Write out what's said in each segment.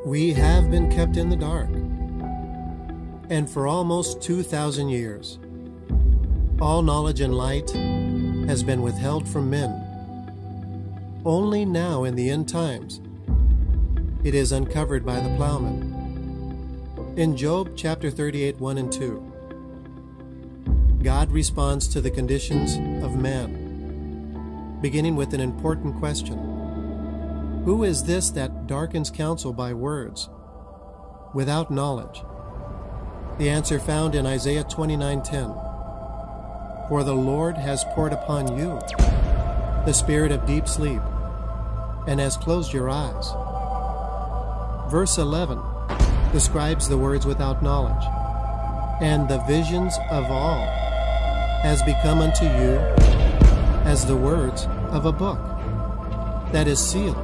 We have been kept in the dark, and for almost 2,000 years, all knowledge and light has been withheld from men. Only now in the end times, it is uncovered by the plowman. In Job chapter 38, 1 and 2, God responds to the conditions of man, beginning with an important question. Who is this that darkens counsel by words, without knowledge? The answer found in Isaiah 29:10. For the Lord has poured upon you the spirit of deep sleep, and has closed your eyes. Verse 11 describes the words without knowledge. And the visions of all has become unto you as the words of a book that is sealed,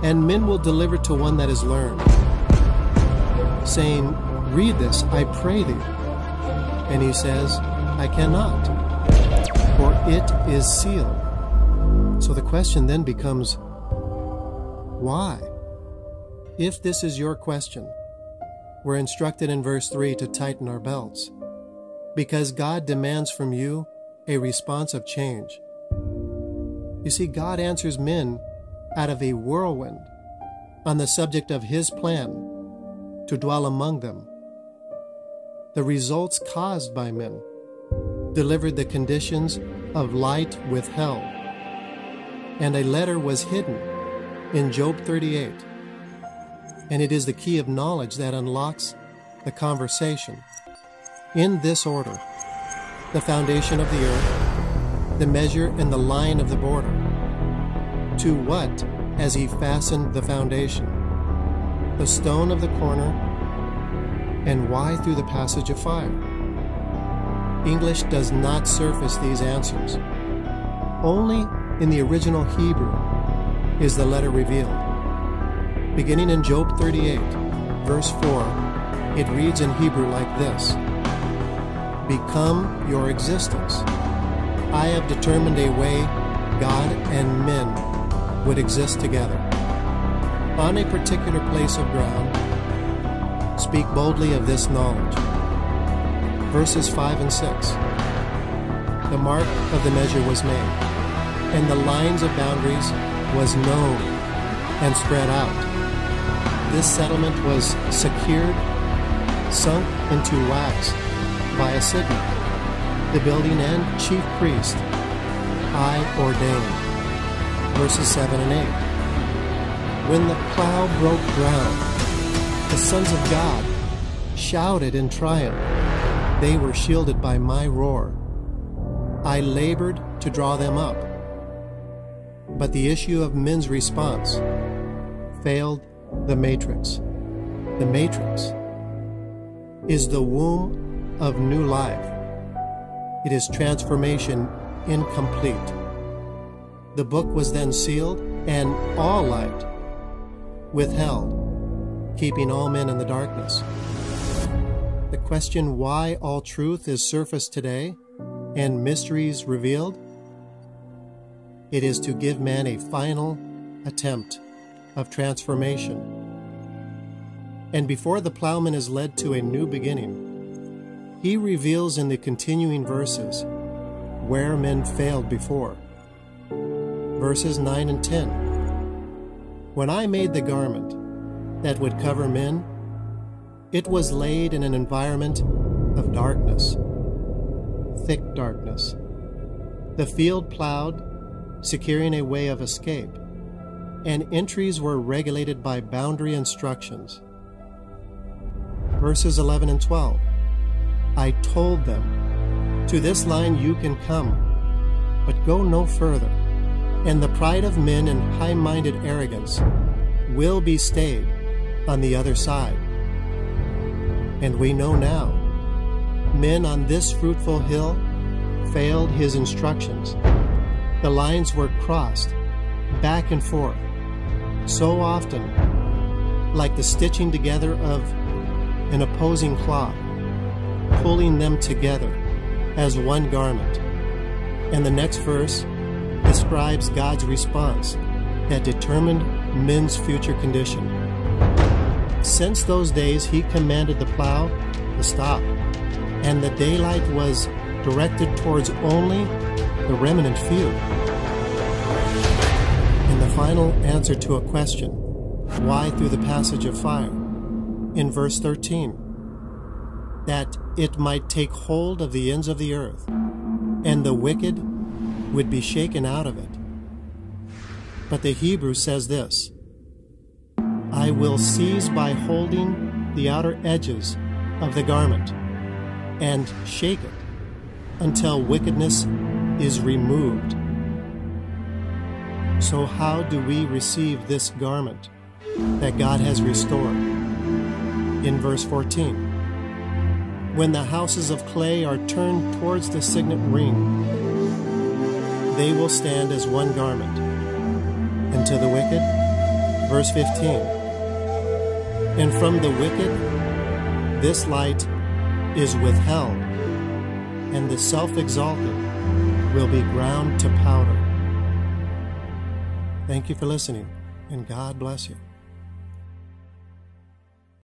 and men will deliver to one that is learned, saying, Read this, I pray thee. And he says, I cannot, for it is sealed. So the question then becomes, why? If this is your question, we're instructed in verse 3 to tighten our belts, because God demands from you a response of change. You see, God answers men out of a whirlwind on the subject of His plan to dwell among them. The results caused by men delivered the conditions of light withheld, and a letter was hidden in Job 38. And it is the key of knowledge that unlocks the conversation. In this order: the foundation of the earth, the measure and the line of the border. To what has He fastened the foundation? The stone of the corner, and why through the passage of fire? English does not surface these answers. Only in the original Hebrew is the letter revealed. Beginning in Job 38, verse 4, it reads in Hebrew like this: Become your existence. I have determined a way God and men would exist together. On a particular place of ground, speak boldly of this knowledge. Verses 5 and 6. The mark of the measure was made, and the lines of boundaries was known and spread out. This settlement was secured, sunk into wax by a signet. The building and chief priest I ordained. Verses 7 and 8. When the plow broke ground, the sons of God shouted in triumph. They were shielded by my roar. I labored to draw them up. But the issue of men's response failed the matrix. The matrix is the womb of new life. It is transformation incomplete. The book was then sealed, and all light withheld, keeping all men in the darkness. The question why all truth is surfaced today and mysteries revealed, it is to give man a final attempt of transformation. And before the plowman is led to a new beginning, he reveals in the continuing verses where men failed before. Verses 9 and 10. When I made the garment that would cover men, it was laid in an environment of darkness, thick darkness. The field plowed, securing a way of escape, and entries were regulated by boundary instructions. Verses 11 and 12. I told them, to this line you can come, but go no further, and the pride of men and high-minded arrogance will be stayed on the other side. And we know now, men on this fruitful hill failed His instructions. The lines were crossed back and forth, so often like the stitching together of an opposing cloth, pulling them together as one garment. And the next verse describes God's response that determined men's future condition. since those days he commanded the plow to stop, and the daylight was directed towards only the remnant few. In the final answer to a question, why through the passage of fire? In verse 13, that it might take hold of the ends of the earth, and the wicked would be shaken out of it. But the Hebrew says this, I will seize by holding the outer edges of the garment and shake it until wickedness is removed. So how do we receive this garment that God has restored? In verse 14, when the houses of clay are turned towards the signet ring, they will stand as one garment. And to the wicked, verse 15, and from the wicked this light is withheld, and the self-exalted will be ground to powder. Thank you for listening, and God bless you.